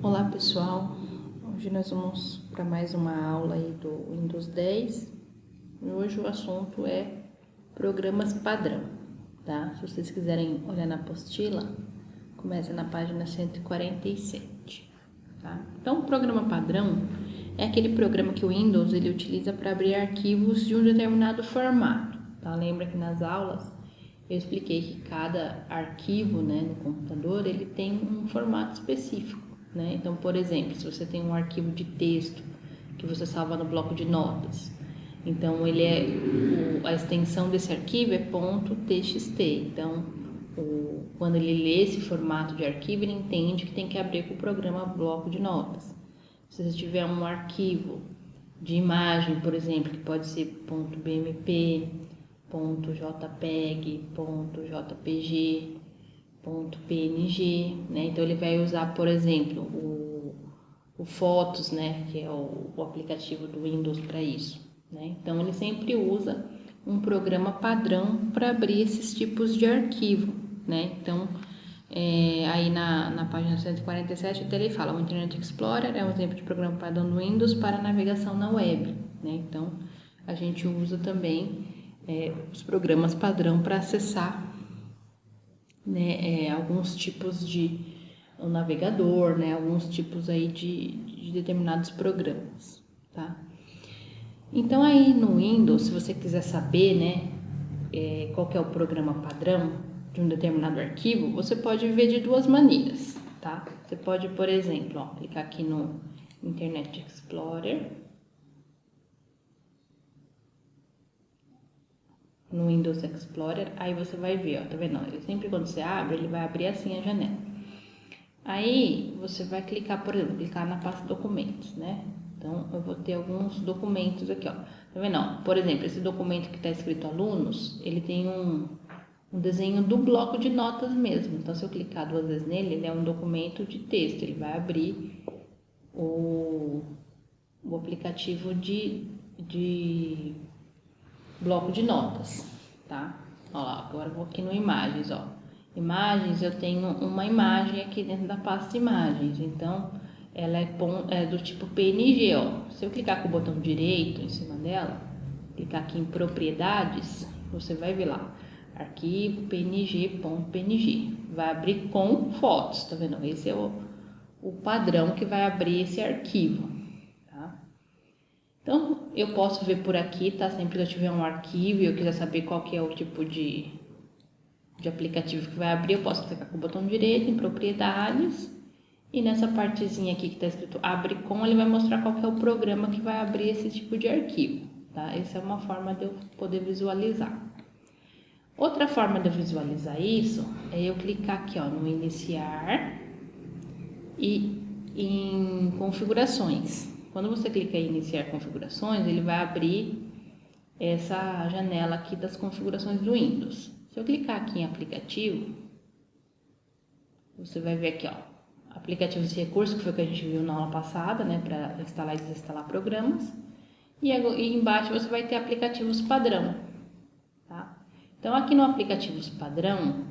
Olá pessoal, hoje nós vamos para mais uma aula aí do Windows 10 e hoje o assunto é programas padrão, tá? Se vocês quiserem olhar na apostila, começa na página 147, tá? Então, o programa padrão é aquele programa que o Windows ele utiliza para abrir arquivos de um determinado formato, tá? Lembra que nas aulas eu expliquei que cada arquivo, né, no computador, ele tem um formato específico, né? Então, por exemplo, se você tem um arquivo de texto que você salva no bloco de notas, então a extensão desse arquivo é .txt. Então, quando ele lê esse formato de arquivo, ele entende que tem que abrir com o programa bloco de notas. Se você tiver um arquivo de imagem, por exemplo, que pode ser .bmp, .jpeg, .jpg, .png, né? Então ele vai usar, por exemplo, o Fotos, né? Que é o aplicativo do Windows para isso, né? Então ele sempre usa um programa padrão para abrir esses tipos de arquivo, né? Então aí na página 147 até ele fala: o Internet Explorer é um exemplo de programa padrão do Windows para navegação na web, né? Então a gente usa também os programas padrão para acessar, né, alguns tipos de um navegador, né, alguns tipos aí de determinados programas, tá? Então aí no Windows, se você quiser saber, né, qual que é o programa padrão de um determinado arquivo, você pode ver de duas maneiras, tá? Você pode, por exemplo, clicar aqui no Internet Explorer, no Windows Explorer, aí você vai ver, tá vendo? Sempre quando você abre, ele vai abrir assim a janela. Aí você vai clicar, por exemplo, clicar na pasta documentos, né? Então eu vou ter alguns documentos aqui, ó. Tá vendo? Por exemplo, esse documento que está escrito alunos, ele tem um desenho do bloco de notas mesmo. Então se eu clicar duas vezes nele, ele é um documento de texto, ele vai abrir o aplicativo de bloco de notas, tá? Ó lá, agora eu vou aqui no imagens, ó. Imagens, eu tenho uma imagem aqui dentro da pasta imagens, então ela é do tipo PNG, ó. Se eu clicar com o botão direito em cima dela, clicar aqui em propriedades, você vai ver lá, arquivo png.png, vai abrir com fotos, tá vendo? Esse é o padrão que vai abrir esse arquivo, tá? Então, eu posso ver por aqui, tá? Sempre que eu tiver um arquivo e eu quiser saber qual que é o tipo de aplicativo que vai abrir, eu posso clicar com o botão direito em propriedades e nessa partezinha aqui que está escrito abre com, ele vai mostrar qual que é o programa que vai abrir esse tipo de arquivo, tá? Essa é uma forma de eu poder visualizar. Outra forma de eu visualizar isso é eu clicar aqui, ó, no iniciar e em configurações. Quando você clica em iniciar configurações, ele vai abrir essa janela aqui das configurações do Windows. Se eu clicar aqui em aplicativo, você vai ver aqui, ó, aplicativos de recurso, que foi o que a gente viu na aula passada, né, para instalar e desinstalar programas. E embaixo você vai ter aplicativos padrão, tá? Então aqui no aplicativos padrão,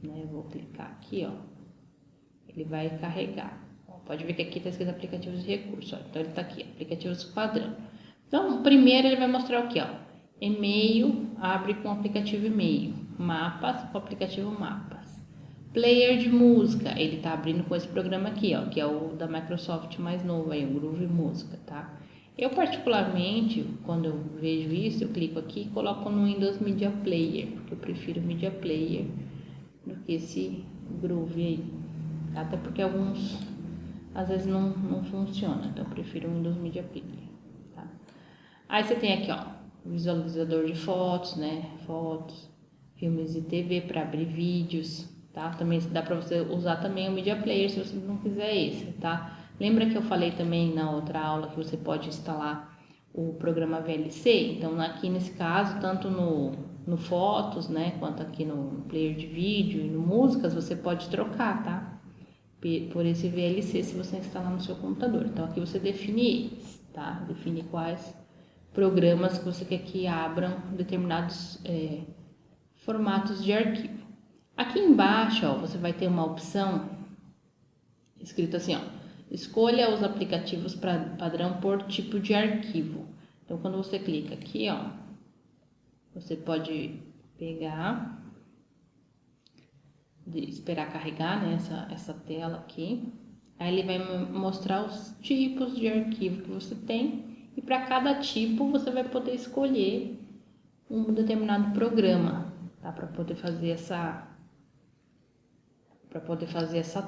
né, eu vou clicar aqui, ó, ele vai carregar. Pode ver que aqui está escrito aplicativos de recurso, ó. Então ele está aqui, aplicativos padrão. Então, primeiro ele vai mostrar o que, ó, e-mail, abre com o aplicativo e-mail, mapas com o aplicativo mapas, player de música, ele está abrindo com esse programa aqui, ó, que é o da Microsoft mais novo, aí, o Groove Música, tá? Eu particularmente, quando eu vejo isso, eu clico aqui e coloco no Windows Media Player, porque eu prefiro o Media Player do que esse Groove aí, até porque alguns às vezes não funciona, então eu prefiro o Windows Media Player, tá? Aí você tem aqui, ó, visualizador de fotos, né, fotos, filmes e TV para abrir vídeos, tá? Também dá para você usar também o Media Player se você não quiser esse, tá? Lembra que eu falei também na outra aula que você pode instalar o programa VLC? Então aqui nesse caso, tanto no Fotos, né, quanto aqui no Player de vídeo e no Músicas, você pode trocar, tá? Por esse VLC se você instalar no seu computador. Então aqui você define eles, tá? Define quais programas que você quer que abram determinados formatos de arquivo. Aqui embaixo, ó, você vai ter uma opção escrito assim, ó, Escolha os aplicativos padrão por tipo de arquivo. Então, quando você clica aqui, ó, você pode pegar, esperar carregar, né, essa tela aqui. Aí ele vai mostrar os tipos de arquivo que você tem e para cada tipo você vai poder escolher um determinado programa, tá? Para poder fazer essa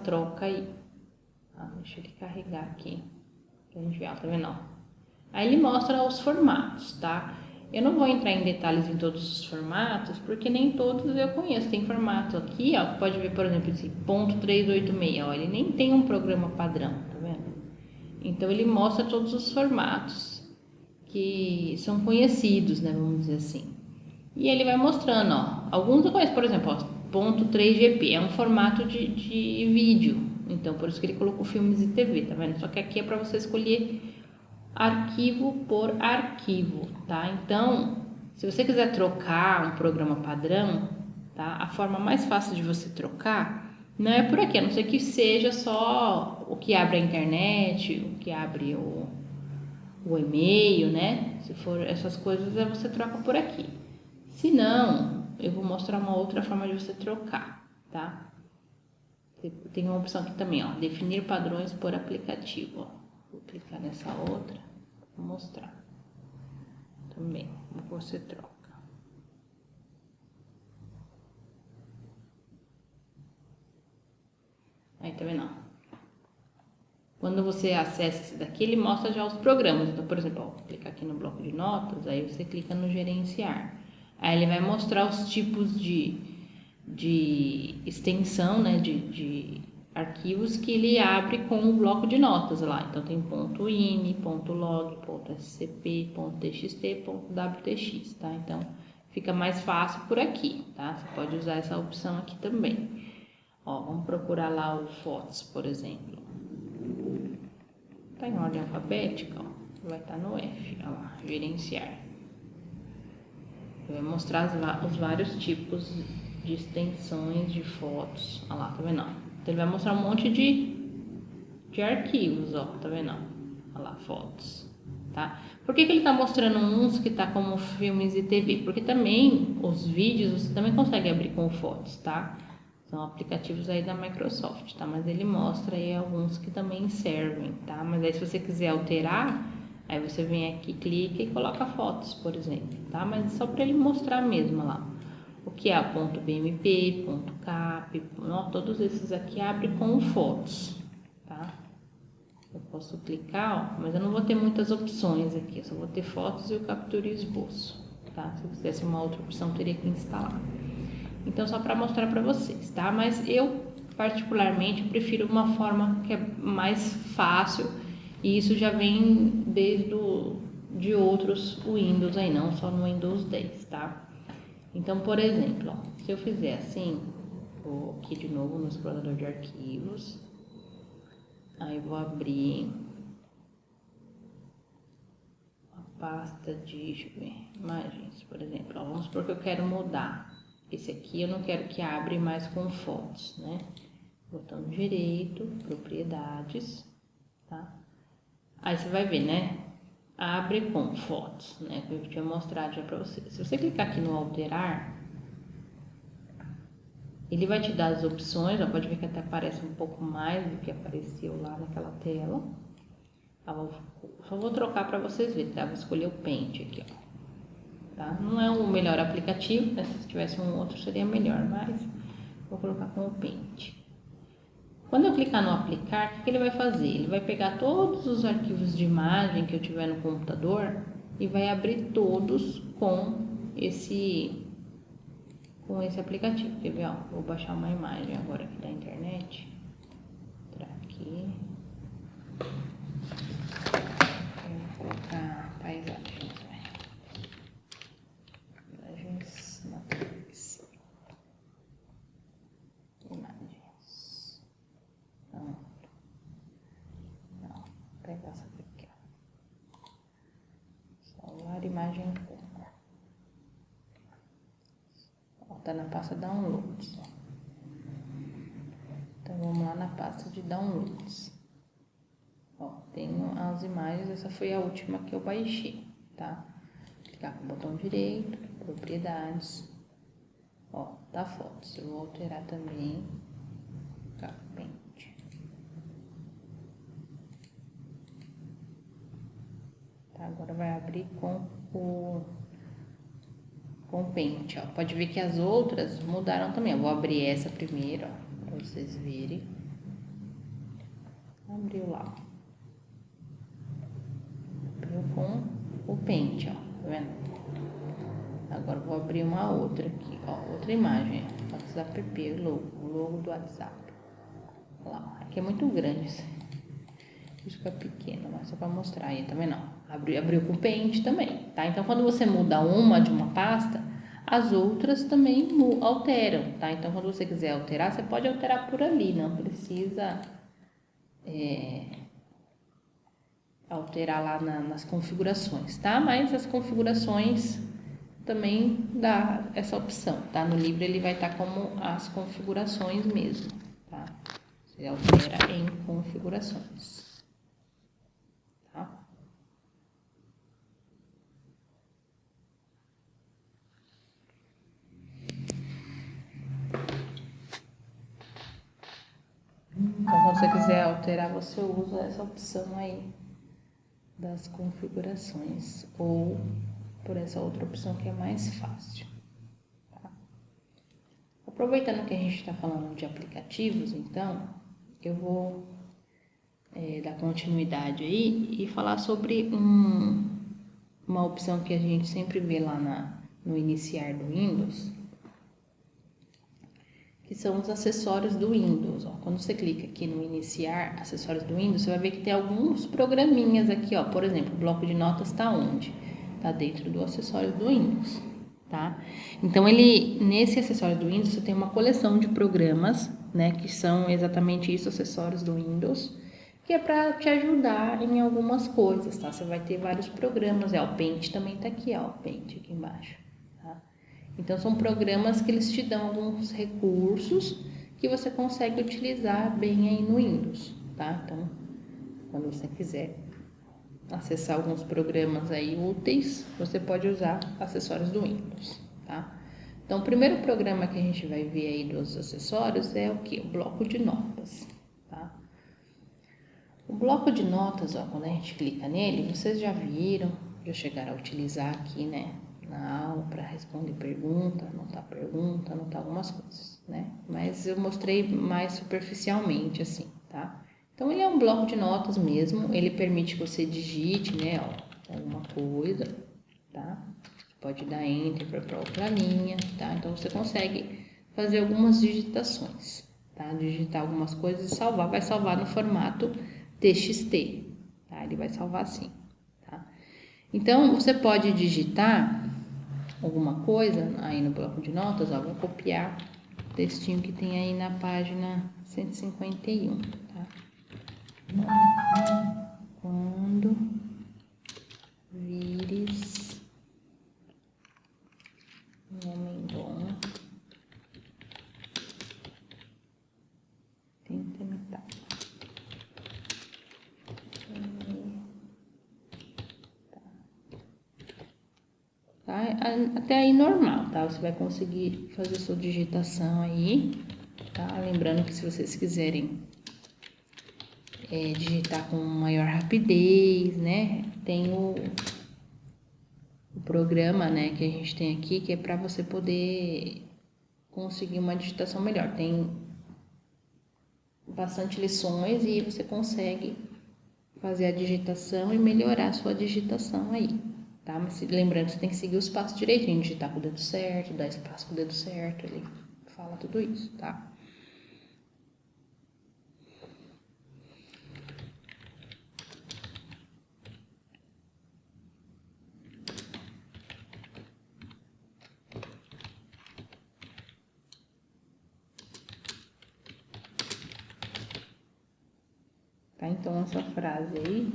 troca aí. Deixa ele carregar aqui pra gente ver, tá vendo? Aí ele mostra os formatos, tá? Eu não vou entrar em detalhes em todos os formatos, porque nem todos eu conheço. Tem formato aqui, ó, pode ver, por exemplo, esse .386, ó, ele nem tem um programa padrão, tá vendo? Então ele mostra todos os formatos que são conhecidos, né, vamos dizer assim. E ele vai mostrando, ó, alguns eu conheço, por exemplo, ó, .3GP, é um formato de vídeo, então por isso que ele colocou filmes e TV, tá vendo? Só que aqui é para você escolher arquivo por arquivo, tá? Então, se você quiser trocar um programa padrão, tá? A forma mais fácil de você trocar não é por aqui, a não ser que seja só o que abre a internet, o que abre o e-mail, né? Se for essas coisas, você troca por aqui. Se não, eu vou mostrar uma outra forma de você trocar, tá? Tem uma opção aqui também, ó, definir padrões por aplicativo, ó. Vou clicar nessa outra, vou mostrar também como você troca. Aí, tá vendo? Quando você acessa esse daqui, ele mostra já os programas. Então, por exemplo, ó, vou clicar aqui no bloco de notas, aí você clica no gerenciar. Aí ele vai mostrar os tipos de extensão, né, de arquivos que ele abre com o bloco de notas lá. Então tem .ini, .log, .scp, .txt, .wtx, tá? Então fica mais fácil por aqui, tá? Você pode usar essa opção aqui também. Ó, vamos procurar lá o fotos, por exemplo. Tá em ordem alfabética, ó. Vai estar no F, ó lá, gerenciar. Vai mostrar os vários tipos de extensões de fotos. Olha lá, tá vendo? Então ele vai mostrar um monte de arquivos, ó, tá vendo? Olha lá, fotos, tá? Por que ele tá mostrando uns que tá como filmes e TV? Porque também os vídeos você também consegue abrir com fotos, tá? São aplicativos aí da Microsoft, tá? Mas ele mostra aí alguns que também servem, tá? Mas aí se você quiser alterar, aí você vem aqui, clica e coloca fotos, por exemplo, tá? Mas só para ele mostrar mesmo lá. O que é .bmp, .cap, todos esses aqui abrem com fotos, tá? Eu posso clicar, ó, mas eu não vou ter muitas opções aqui, eu só vou ter fotos e o captura e esboço, tá? Se eu quisesse uma outra opção, teria que instalar. Então, só para mostrar para vocês, tá? Mas eu, particularmente, prefiro uma forma que é mais fácil e isso já vem de outros Windows aí, não só no Windows 10, tá? Então, por exemplo, ó, se eu fizer assim, vou aqui de novo no explorador de arquivos, aí vou abrir a pasta de, deixa eu ver, imagens, por exemplo, ó, vamos supor que eu quero mudar. Esse aqui eu não quero que abra mais com fotos, né? Botão direito, propriedades, tá? Aí você vai ver, né? Abre com fotos, né? Que eu tinha mostrado já pra você. Se você clicar aqui no alterar, ele vai te dar as opções, ó, pode ver que até aparece um pouco mais do que apareceu lá naquela tela. Só vou trocar para vocês verem, tá? Vou escolher o Paint aqui, ó. Tá? Não é o melhor aplicativo, né? Se tivesse um outro seria melhor, mas vou colocar com o Paint. Quando eu clicar no aplicar, o que ele vai fazer? Ele vai pegar todos os arquivos de imagem que eu tiver no computador e vai abrir todos com esse aplicativo. Quer ver? Ó, vou baixar uma imagem agora aqui da internet. Entrar aqui. Vou colocar paisagens. Imagens, Matrix. Imagens. Não. Vou pegar essa aqui, ó. Salvar imagem como. Tá na pasta downloads. Então vamos lá na pasta de downloads. tenho as imagens, essa foi a última que eu baixei, tá? Clicar com o botão direito, propriedades, ó, tá fotos. Eu vou alterar também, tá, pente. Tá, agora vai abrir com o pente, ó. Pode ver que as outras mudaram também. Eu vou abrir essa primeiro, ó, pra vocês verem. Abriu lá, abriu com o pente, ó, tá vendo? Agora vou abrir uma outra aqui, ó, outra imagem, WhatsApp, o logo do WhatsApp. Lá, aqui é muito grande, isso fica pequeno, mas só para mostrar aí, tá vendo? Abriu com pente também, tá? Então, quando você muda uma de uma pasta, as outras também alteram, tá? Então, quando você quiser alterar, você pode alterar por ali, não precisa alterar lá nas configurações, tá? Mas as configurações também dá essa opção, tá? No livro ele vai estar como as configurações mesmo, tá? Você altera em configurações, tá? Então, quando você quiser alterar, você usa essa opção aí das configurações ou por essa outra opção que é mais fácil, tá? Aproveitando que a gente está falando de aplicativos, então, eu vou dar continuidade aí e falar sobre uma opção que a gente sempre vê lá no iniciar do Windows, que são os acessórios do Windows. Ó. Quando você clica aqui no iniciar acessórios do Windows, você vai ver que tem alguns programinhas aqui, ó. Por exemplo, o bloco de notas está onde? Está dentro do acessório do Windows, tá? Então, nesse acessório do Windows, você tem uma coleção de programas, né, que são exatamente isso, acessórios do Windows, que é para te ajudar em algumas coisas, tá? Você vai ter vários programas, o Paint também tá aqui, ó, o Paint aqui embaixo, tá? Então, são programas que eles te dão alguns recursos que você consegue utilizar bem aí no Windows, tá? Então, quando você quiser acessar alguns programas aí úteis, você pode usar acessórios do Windows, tá? Então, o primeiro programa que a gente vai ver aí dos acessórios é o que? O bloco de notas, tá? O bloco de notas, ó, quando a gente clica nele, vocês já viram, já chegaram a utilizar aqui, né, na aula para responder pergunta, anotar algumas coisas, né? Mas eu mostrei mais superficialmente assim, tá? Então, ele é um bloco de notas mesmo, ele permite que você digite, né, ó, alguma coisa, tá? Você pode dar enter para outra linha, tá? Então, você consegue fazer algumas digitações, tá? Digitar algumas coisas e salvar, vai salvar no formato TXT, tá? Ele vai salvar assim, tá? Então, você pode digitar alguma coisa aí no bloco de notas, ó, vou copiar o textinho que tem aí na página 151, tá? Quando vires um homem bom, tenta imitar. Tá? Até aí normal, tá? Você vai conseguir fazer sua digitação aí, tá? Lembrando que se vocês quiserem digitar com maior rapidez, né? Tem o programa, né, que a gente tem aqui, que é para você poder conseguir uma digitação melhor. Tem bastante lições e você consegue fazer a digitação e melhorar a sua digitação aí, tá? Mas lembrando que você tem que seguir os passos direitinho, digitar com o dedo certo, dar espaço com o dedo certo, ele fala tudo isso, tá? Tá? Então, essa frase aí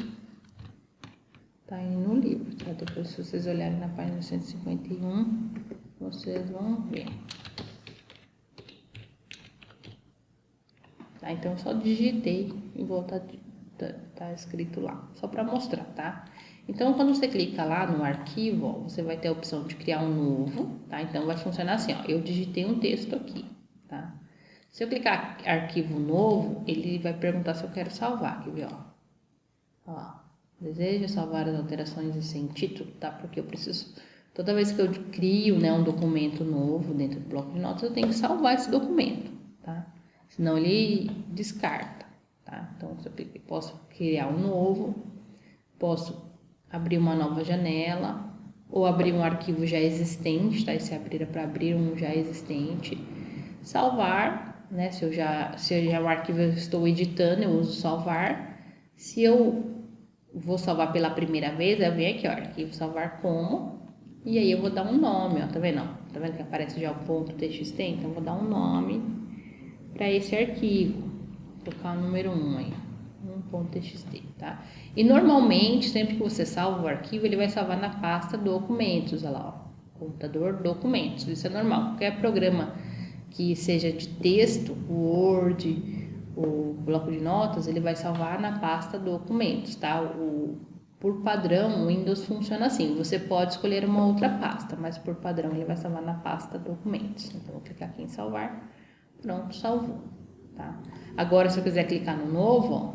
tá aí no livro, tá? Depois, se vocês olharem na página 151, vocês vão ver. Tá? Então, eu só digitei e voltar tá escrito lá, só para mostrar, tá? Então, quando você clica lá no arquivo, ó, você vai ter a opção de criar um novo, tá? Então, vai funcionar assim, ó, eu digitei um texto aqui, tá? Se eu clicar arquivo novo, ele vai perguntar se eu quero salvar, quer ver, ó, deseja salvar as alterações sem título, tá? Porque eu preciso, toda vez que eu crio, né, um documento novo dentro do bloco de notas, eu tenho que salvar esse documento, tá? Senão ele descarta, tá? Então, eu posso criar um novo, posso abrir uma nova janela ou abrir um arquivo já existente, tá? E se abrir é para abrir um já existente, salvar, né? Se já é um arquivo eu estou editando, eu uso salvar. Se eu vou salvar pela primeira vez, eu venho aqui, ó, arquivo salvar como, e aí eu vou dar um nome, ó, tá vendo? Tá vendo que aparece já o ponto .txt? Então eu vou dar um nome para esse arquivo, vou colocar o número 1 aí, 1.txt, tá? E normalmente, sempre que você salva o arquivo, ele vai salvar na pasta documentos, olha lá, ó, computador documentos, isso é normal, qualquer programa que seja de texto, o Word, o bloco de notas, ele vai salvar na pasta documentos, tá? Por padrão, o Windows funciona assim, você pode escolher uma outra pasta, mas por padrão ele vai salvar na pasta documentos. Então, vou clicar aqui em salvar, pronto, salvou, tá? Agora, se eu quiser clicar no novo, ó,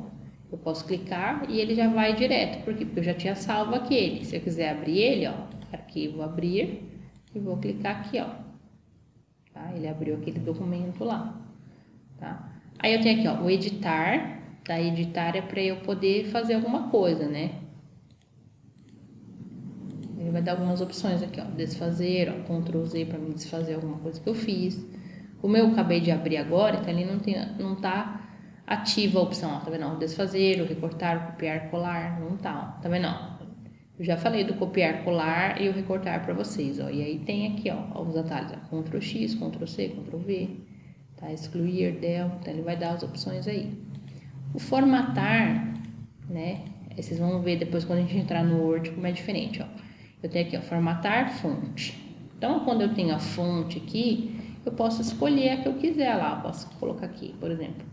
eu posso clicar e ele já vai direto, por quê? Porque eu já tinha salvo aquele. Se eu quiser abrir ele, ó, arquivo abrir, e vou clicar aqui, ó, tá? Ele abriu aquele documento lá, tá? Aí eu tenho aqui, ó, o editar, tá? Editar é para eu poder fazer alguma coisa, né? Ele vai dar algumas opções aqui, ó, desfazer, ó, Ctrl Z para me desfazer alguma coisa que eu fiz. Como eu acabei de abrir agora, então ele não tá ativa a opção, ó, tá vendo? Desfazer, o recortar, o copiar, colar, não tá, ó, tá vendo? Ó, eu já falei do copiar, colar e o recortar para vocês, ó, e aí tem aqui, ó, os atalhos, ó, Ctrl X, Ctrl C, Ctrl V, tá? Excluir, del, então ele vai dar as opções aí. O formatar, né? Vocês vão ver depois quando a gente entrar no Word como é diferente, ó. Eu tenho aqui, ó, formatar fonte. Então, quando eu tenho a fonte aqui, eu posso escolher a que eu quiser lá. Eu posso colocar aqui, por exemplo,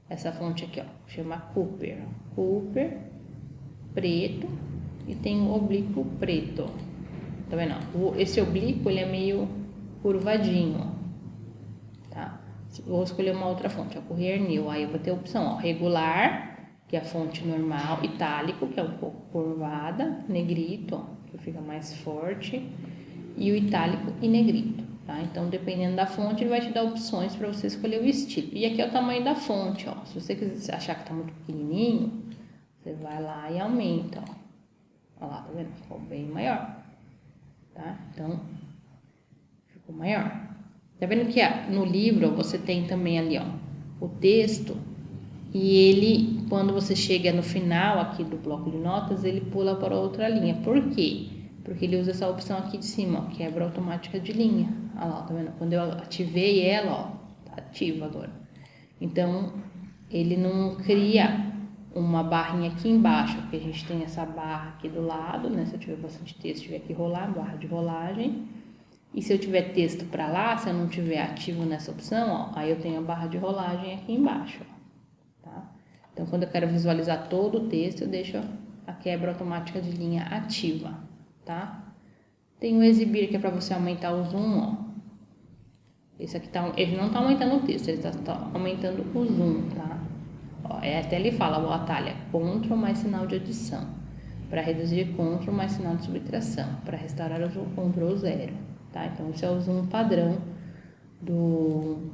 essa fonte aqui, ó, chama Cooper. Cooper, preto, e tem o oblíquo preto. Tá vendo? Esse oblíquo, ele é meio curvadinho, ó, tá? Vou escolher uma outra fonte, ó, Courier New. Aí eu vou ter a opção, ó, regular, que é a fonte normal, itálico, que é um pouco curvada, negrito, ó, que fica mais forte, e o itálico e negrito, tá? Então, dependendo da fonte, ele vai te dar opções para você escolher o estilo. E aqui é o tamanho da fonte, ó. Se você quiser achar que tá muito pequenininho, você vai lá e aumenta, ó. Olha lá, tá vendo? Ficou bem maior, tá? Então, ficou maior. Tá vendo que no livro ó, você tem também ali, ó, o texto, e ele, quando você chega no final aqui do bloco de notas, ele pula para outra linha. Por quê? Porque ele usa essa opção aqui de cima, ó, quebra automática de linha. Olha lá, tá vendo? Quando eu ativei ela, ó, tá ativa agora. Então, ele não cria uma barrinha aqui embaixo, porque a gente tem essa barra aqui do lado, né? Se eu tiver bastante texto, tiver que rolar, barra de rolagem. E se eu tiver texto para lá, se eu não tiver ativo nessa opção, ó, aí eu tenho a barra de rolagem aqui embaixo, ó. Tá? Então, quando eu quero visualizar todo o texto, eu deixo a quebra automática de linha ativa, tá? Tem o exibir, que é para você aumentar o zoom, ó. Esse aqui ele não tá aumentando o texto, ele tá aumentando o zoom, tá? Ó, até ele fala, o atalho é Ctrl mais sinal de adição. Para reduzir, Ctrl mais sinal de subtração. Para restaurar, o Ctrl 0, tá? Então, esse é o zoom padrão do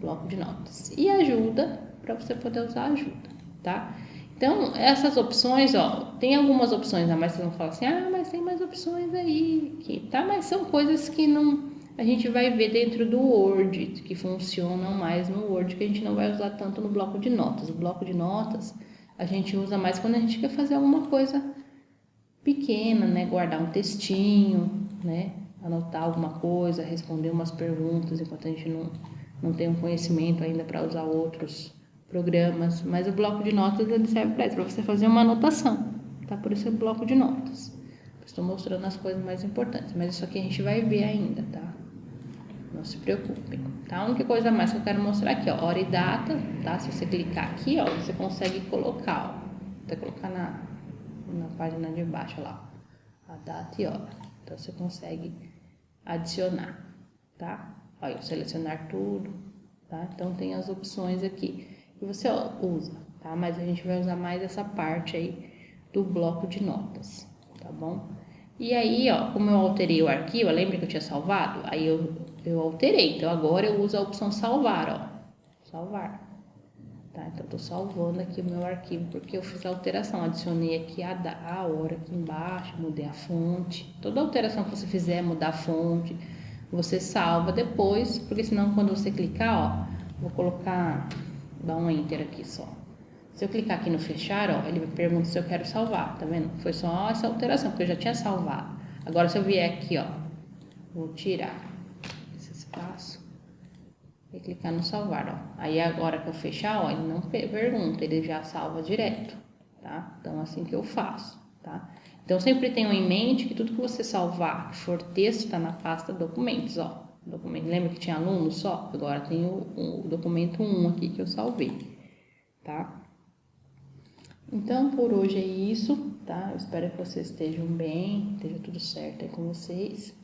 bloco de notas. E ajuda, para você poder usar ajuda, tá? Então, essas opções, ó, tem algumas opções a mais, vocês vão falar assim, ah, mas tem mais opções aí, que, tá? Mas são coisas que não, a gente vai ver dentro do Word, que funcionam mais no Word, que a gente não vai usar tanto no bloco de notas. O bloco de notas, a gente usa mais quando a gente quer fazer alguma coisa pequena, né? Guardar um textinho, né? Anotar alguma coisa, responder umas perguntas, enquanto a gente não tem um conhecimento ainda para usar outros programas, mas o bloco de notas ele serve para isso, para você fazer uma anotação, tá? Por isso é o bloco de notas. Estou mostrando as coisas mais importantes, mas isso aqui a gente vai ver ainda, tá? Não se preocupem, tá? A única coisa mais que eu quero mostrar aqui, ó, hora e data, tá? Se você clicar aqui, ó, você consegue colocar, ó, até colocar na página de baixo lá, a data e hora. Então, você consegue adicionar, tá? Olha, selecionar tudo, tá? Então, tem as opções aqui. E você usa, tá? Mas a gente vai usar mais essa parte aí do bloco de notas, tá bom? E aí, ó, como eu alterei o arquivo, lembra que eu tinha salvado? Aí eu alterei, então agora eu uso a opção salvar, ó. Salvar. Tá, então eu tô salvando aqui o meu arquivo porque eu fiz a alteração, adicionei aqui a hora aqui embaixo, mudei a fonte. Toda alteração que você fizer, mudar a fonte, você salva depois, porque senão quando você clicar, ó, vou colocar, dar um enter aqui só. Se eu clicar aqui no fechar, ó, ele me pergunta se eu quero salvar, tá vendo? Foi só essa alteração, porque eu já tinha salvado. Agora se eu vier aqui, ó, vou tirar esse espaço e clicar no salvar, ó. Aí agora que eu fechar, ó, ele não pergunta, ele já salva direto, tá? Então assim que eu faço, tá? Então sempre tenham em mente que tudo que você salvar, que for texto, tá na pasta documentos, ó. Documento, lembra que tinha aluno só? Agora tem o documento 1 aqui que eu salvei, tá? Então por hoje é isso, tá? Eu espero que vocês estejam bem, esteja tudo certo aí com vocês.